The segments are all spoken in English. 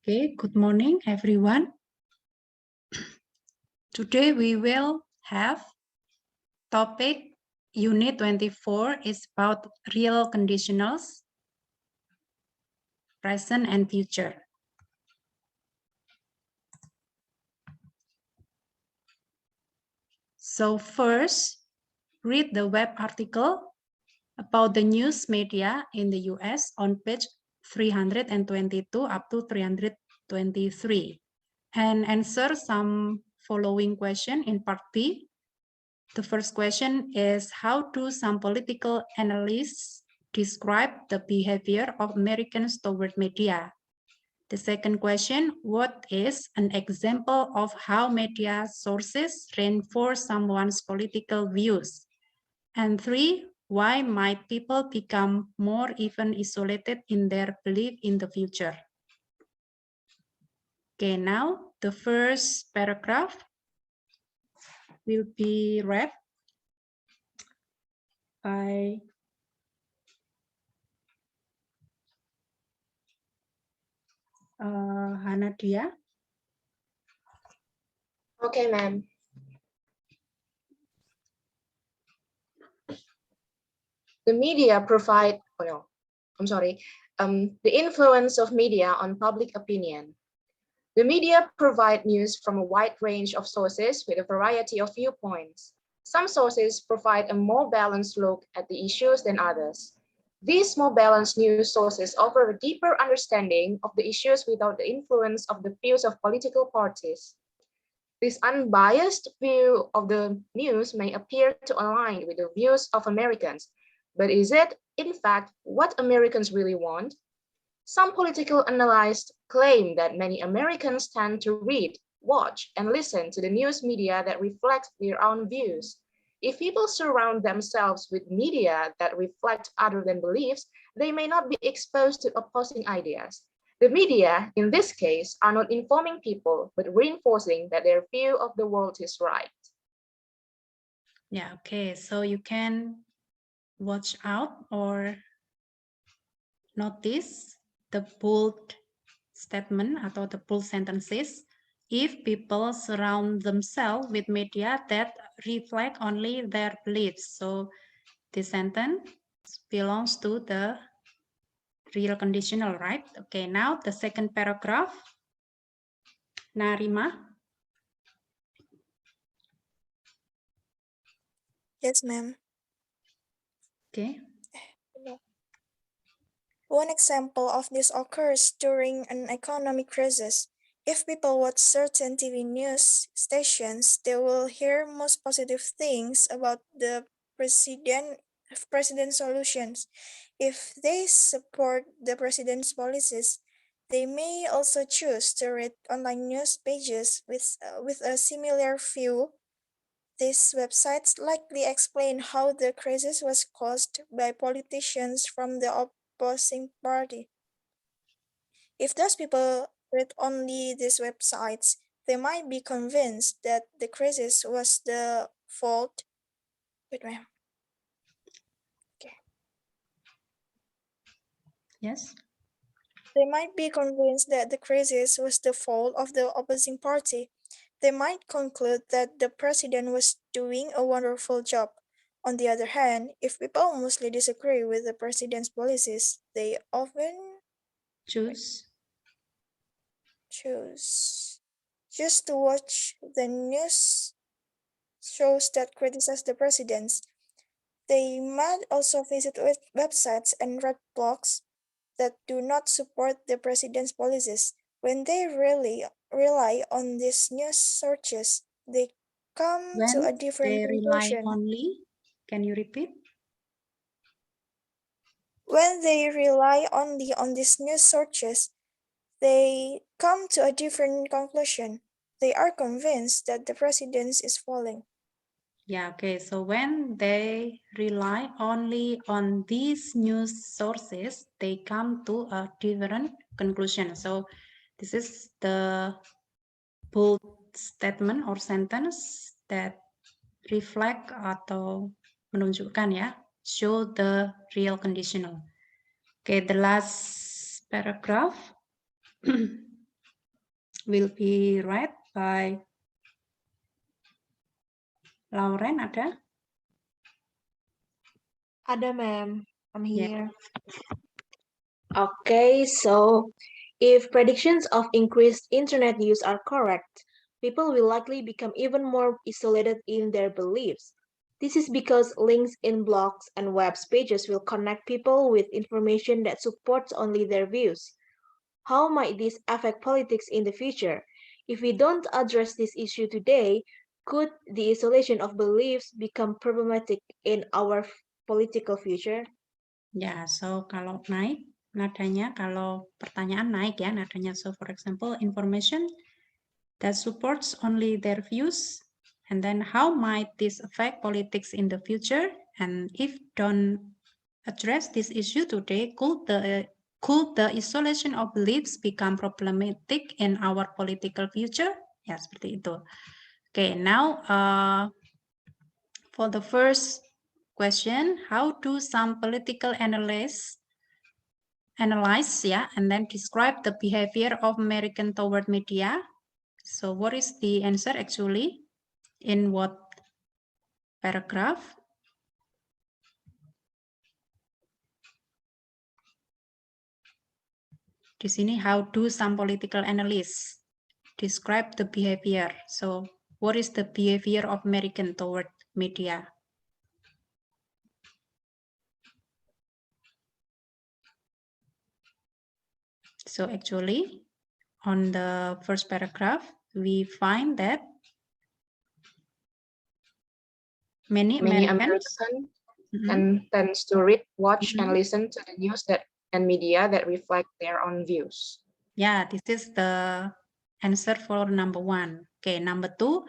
Okay, good morning, everyone. Today we will have topic Unit 24 is about real conditionals, present and future. So first, read the web article about the news media in the US on page 322 up to 323 and answer some following question in part B. The first question is, how do some political analysts describe the behavior of Americans toward media? The second question, what is an example of how media sources reinforce someone's political views? And three, why might people become more even isolated in their belief in the future? Okay, now the first paragraph will be read by Hanadia. Okay, ma'am. The media provide, the influence of media on public opinion. The media provide news from a wide range of sources with a variety of viewpoints. Some sources provide a more balanced look at the issues than others. These more balanced news sources offer a deeper understanding of the issues without the influence of the views of political parties. This unbiased view of the news may appear to align with the views of Americans, but is it, in fact, what Americans really want? Some political analysts claim that many Americans tend to read, watch, and listen to the news media that reflect their own views. If people surround themselves with media that reflect other than beliefs, they may not be exposed to opposing ideas. The media, in this case, are not informing people, but reinforcing that their view of the world is right. Yeah, okay, so you can watch out or notice the bold statement atau the bold sentences if people surround themselves with media that reflect only their beliefs. So this sentence belongs to the real conditional, right? Okay, now the second paragraph. Narima. Yes, ma'am. Okay. One example of this occurs during an economic crisis. If people watch certain TV news stations, they will hear most positive things about the president's solutions. If they support the president's policies, they may also choose to read online news pages with a similar view. These websites likely explain how the crisis was caused by politicians from the opposing party. If those people read only these websites, they might be convinced that the crisis was the fault. Wait, ma'am. Okay. Yes. They might be convinced that the crisis was the fault of the opposing party. They might conclude that the president was doing a wonderful job. On the other hand, if people mostly disagree with the president's policies, they often choose to watch the news shows that criticize the president. They might also visit websites and read blogs that do not support the president's policies. When they really rely on these news sources, they come to a different they rely conclusion. only, can you repeat? When they rely only on these news sources, they come to a different conclusion. They are convinced that the president is falling. Yeah, okay. So when they rely only on these news sources, they come to a different conclusion. So this is the bold statement or sentence that reflect atau menunjukkan ya, show the real conditional. Okay, the last paragraph. will be read by Lauren. Ada? Ada, ma'am. I'm Yeah. here. Okay, so if predictions of increased internet use are correct, people will likely become even more isolated in their beliefs. This is because links in blogs and web pages will connect people with information that supports only their views. How might this affect politics in the future? If we don't address this issue today, could the isolation of beliefs become problematic in our political future? Ya, so kalau naik nadanya, kalau pertanyaan naik ya nadanya. So for example, information that supports only their views, and then how might this affect politics in the future? And if don't address this issue today, could the isolation of beliefs become problematic in our political future? Ya, seperti itu. Okay, now for the first question, how do some political analyze, yeah, and then describe the behavior of American toward media? So what is the answer actually? In what paragraph? Di sini, how do some political analysts describe the behavior? So what is the behavior of American toward media? So actually, on the first paragraph, we find that many Americans tends to read, watch, Mhm. and listen to the news and media that reflect their own views. Yeah, this is the answer for number one. Okay, number two,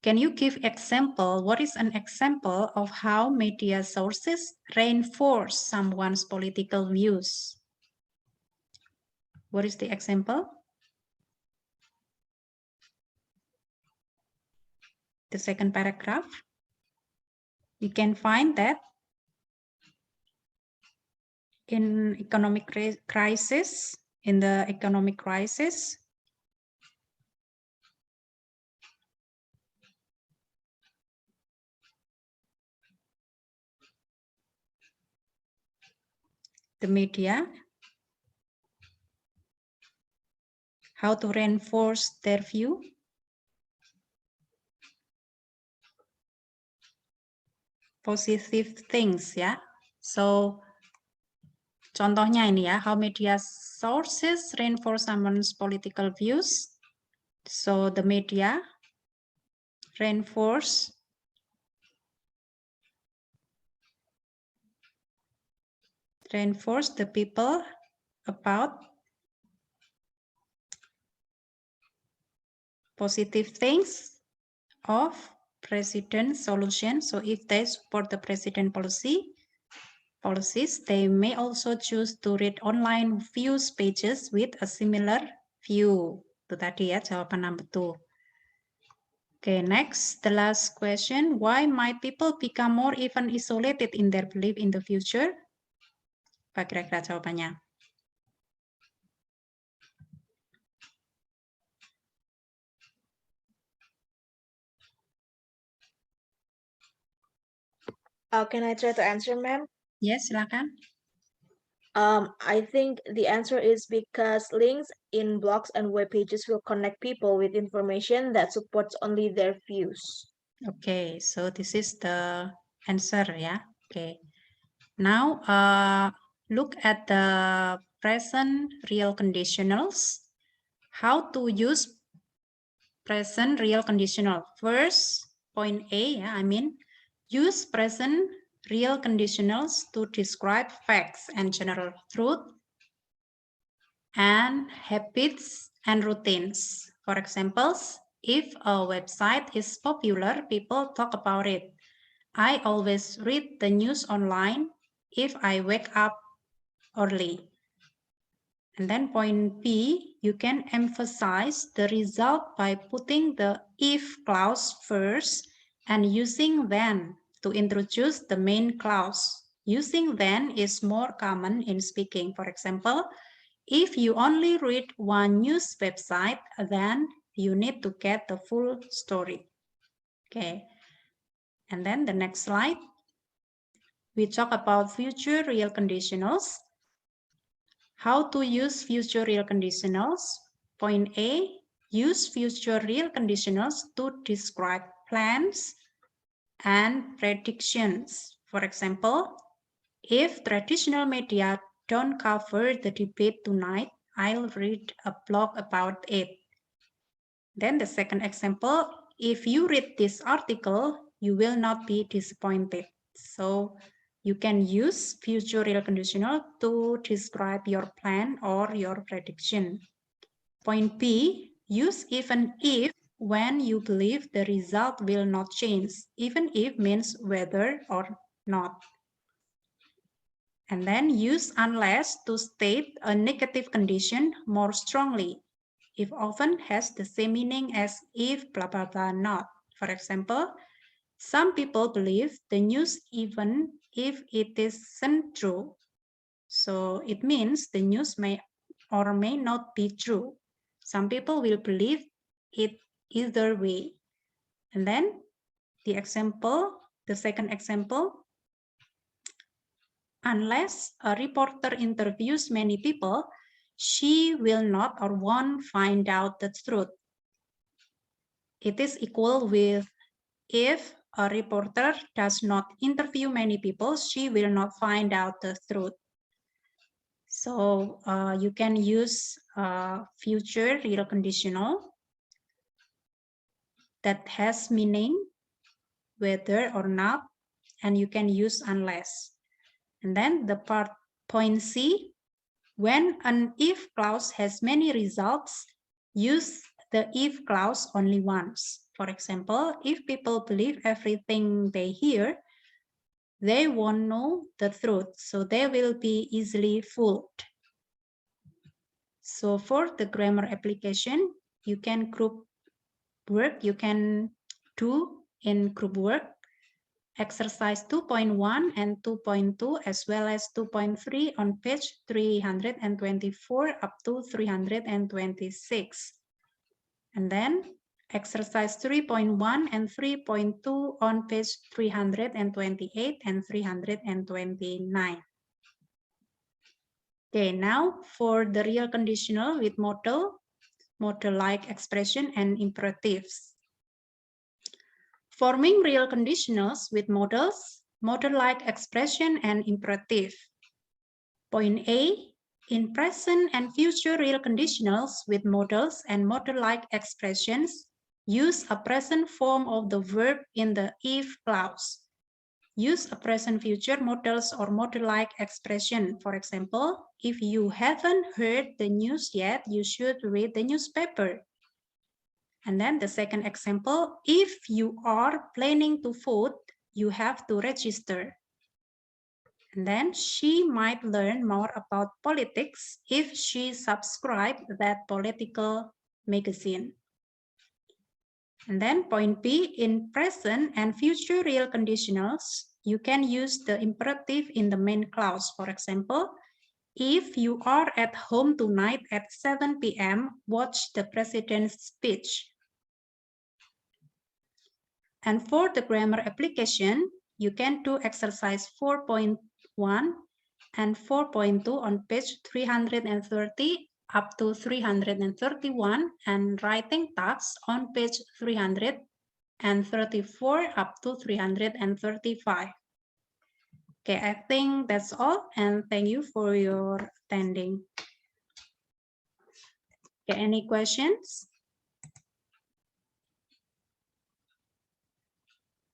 can you give example? What is an example of how media sources reinforce someone's political views? What is the example? The second paragraph. We can find that in the economic crisis, the media, how to reinforce their view? Positive things, ya. So, contohnya ini ya, how media sources reinforce someone's political views. So, the media reinforce the people about positive things of president's solution. So if they support the president policies, they may also choose to read online views pages with a similar view. Itu tadi ya jawaban number 2. Okay, next, the last question. Why might people become more even isolated in their belief in the future? Apa kira-kira jawabannya? Can I try to answer, ma'am? Yes, silakan. I think the answer is because links in blogs and web pages will connect people with information that supports only their views. Okay, so this is the answer, yeah. Okay. Now, look at the present real conditionals. How to use present real conditional. First, point A, yeah, use present real conditionals to describe facts and general truth and habits and routines. For example, if a website is popular, people talk about it. I always read the news online if I wake up early. And then point B, you can emphasize the result by putting the if clause first and using then to introduce the main clause. Using then is more common in speaking. For example, If you only read one news website, then you need to get the full story. Okay. And then the next slide, we talk about future real conditionals. How to use future real conditionals. Point A, use future real conditionals to describe plans and predictions. For example, if traditional media don't cover the debate tonight, I'll read a blog about it. Then the second example, if you read this article, you will not be disappointed. So you can use future real conditional to describe your plan or your prediction. Point B, use even if when you believe the result will not change. Even if means whether or not. And then use unless to state a negative condition more strongly. If often has the same meaning as if blah blah blah not. For example, some people believe the news even if it isn't true. So it means the news may or may not be true. Some people will believe it either way. And then the second example, unless a reporter interviews many people, she will not or won't find out the truth. It is equal with if a reporter does not interview many people, she will not find out the truth. So you can use future real conditional that has meaning whether or not, and you can use unless. And then the point C, when an if clause has many results, use the if clause only once. For example, if people believe everything they hear, they won't know the truth, so they will be easily fooled. So for the grammar application, you can group work, you can do in group work, exercise 2.1 and 2.2, as well as 2.3 on page 324 up to 326. And then exercise 3.1 and 3.2 on page 328 and 329. Okay, now for the real conditional with model-like expression and imperatives. Forming real conditionals with models, model-like expression and imperative. Point A, in present and future real conditionals with models and model-like expressions, use a present form of the verb in the if clause. Use a present future models or model-like expression. For example, if you haven't heard the news yet, you should read the newspaper. And then the second example, if you are planning to vote, you have to register. And then she might learn more about politics if she subscribes that political magazine. And then point B, in present and future real conditionals, you can use the imperative in the main clause. For example, if you are at home tonight at 7 p.m., watch the president's speech. And for the grammar application, you can do exercise 4.1 and 4.2 on page 330 up to 331 and writing tasks on page 334 up to 335. Okay, I think that's all, and thank you for your attending. Okay, any questions?